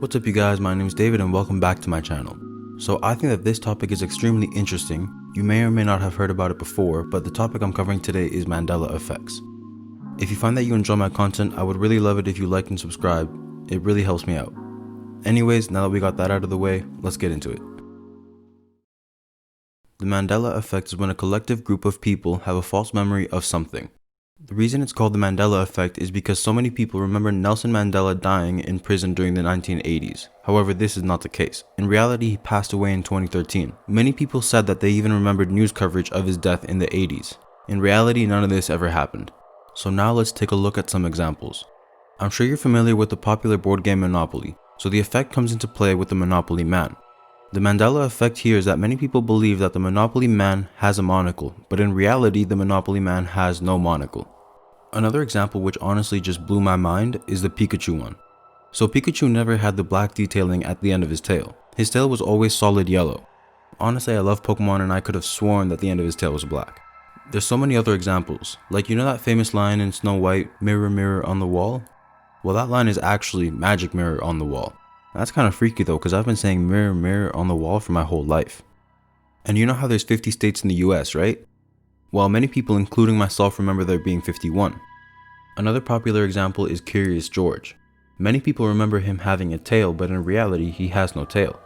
What's up you guys, my name is David and welcome back to my channel. So I think that this topic is extremely interesting. You may or may not have heard about it before, but the topic I'm covering today is Mandela effects. If you find that you enjoy my content, I would really love it if you like and subscribe. It really helps me out. Anyways, now that we got that out of the way, let's get into it. The Mandela effect is when a collective group of people have a false memory of something. The reason it's called the Mandela effect is because so many people remember Nelson Mandela dying in prison during the 1980s. However, this is not the case. In reality, he passed away in 2013. Many people said that they even remembered news coverage of his death in the 80s. In reality, none of this ever happened. So now let's take a look at some examples. I'm sure you're familiar with the popular board game Monopoly, so the effect comes into play with the Monopoly Man. The Mandela effect here is that many people believe that the Monopoly Man has a monocle, but in reality the Monopoly Man has no monocle. Another example which honestly just blew my mind is the Pikachu one. So Pikachu never had the black detailing at the end of his tail. His tail was always solid yellow. Honestly, I love Pokemon and I could have sworn that the end of his tail was black. There's so many other examples, like you know that famous line in Snow White, "Mirror, mirror on the wall"? Well, that line is actually "Magic mirror on the wall." That's kind of freaky though, because I've been saying "mirror, mirror on the wall" for my whole life. And you know how there's 50 states in the US, right? Well, many people, including myself, remember there being 51. Another popular example is Curious George. Many people remember him having a tail, but in reality, he has no tail.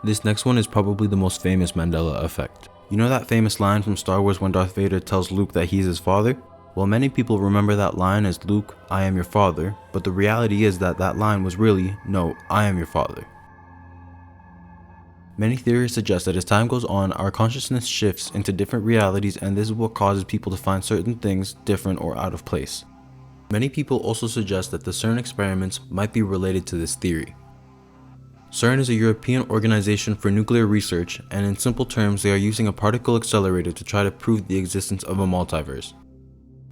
This next one is probably the most famous Mandela effect. You know that famous line from Star Wars when Darth Vader tells Luke that he's his father? Well, many people remember that line as "Luke, I am your father," but the reality is that that line was really, "No, I am your father." Many theories suggest that as time goes on, our consciousness shifts into different realities, and this is what causes people to find certain things different or out of place. Many people also suggest that the CERN experiments might be related to this theory. CERN is a European organization for nuclear research, and in simple terms, they are using a particle accelerator to try to prove the existence of a multiverse.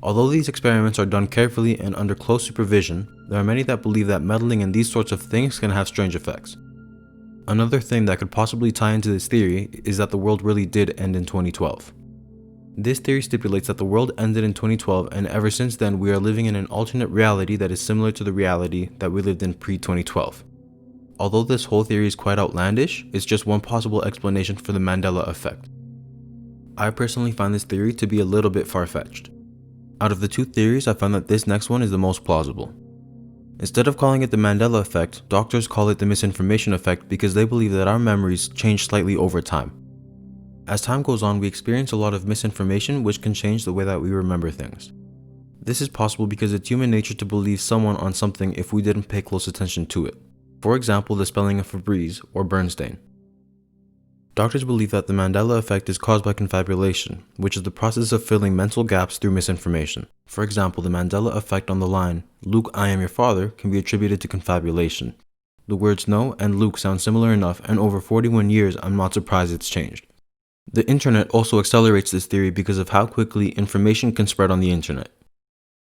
Although these experiments are done carefully and under close supervision, there are many that believe that meddling in these sorts of things can have strange effects. Another thing that could possibly tie into this theory is that the world really did end in 2012. This theory stipulates that the world ended in 2012, and ever since then we are living in an alternate reality that is similar to the reality that we lived in pre-2012. Although this whole theory is quite outlandish, it's just one possible explanation for the Mandela effect. I personally find this theory to be a little bit far-fetched. Out of the two theories, I found that this next one is the most plausible. Instead of calling it the Mandela effect, doctors call it the misinformation effect because they believe that our memories change slightly over time. As time goes on, we experience a lot of misinformation which can change the way that we remember things. This is possible because it's human nature to believe someone on something if we didn't pay close attention to it. For example, the spelling of Febreze or Bernstein. Doctors believe that the Mandela effect is caused by confabulation, which is the process of filling mental gaps through misinformation. For example, the Mandela effect on the line, "Luke, I am your father," can be attributed to confabulation. The words "no" and "Luke" sound similar enough, and over 41 years, I'm not surprised it's changed. The internet also accelerates this theory because of how quickly information can spread on the internet.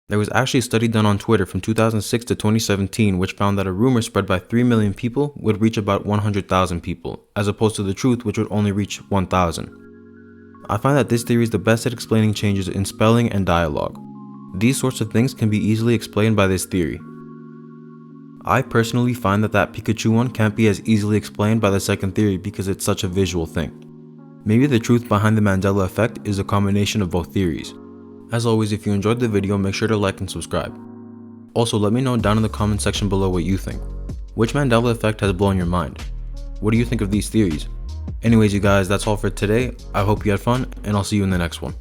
There was actually a study done on Twitter from 2006 to 2017 which found that a rumor spread by 3 million people would reach about 100,000 people, as opposed to the truth which would only reach 1,000. I find that this theory is the best at explaining changes in spelling and dialogue. These sorts of things can be easily explained by this theory. I personally find that Pikachu one can't be as easily explained by the second theory because it's such a visual thing. Maybe the truth behind the Mandela effect is a combination of both theories. As always, if you enjoyed the video, make sure to like and subscribe. Also, let me know down in the comment section below what you think. Which Mandela effect has blown your mind? What do you think of these theories? Anyways, you guys, that's all for today. I hope you had fun, and I'll see you in the next one.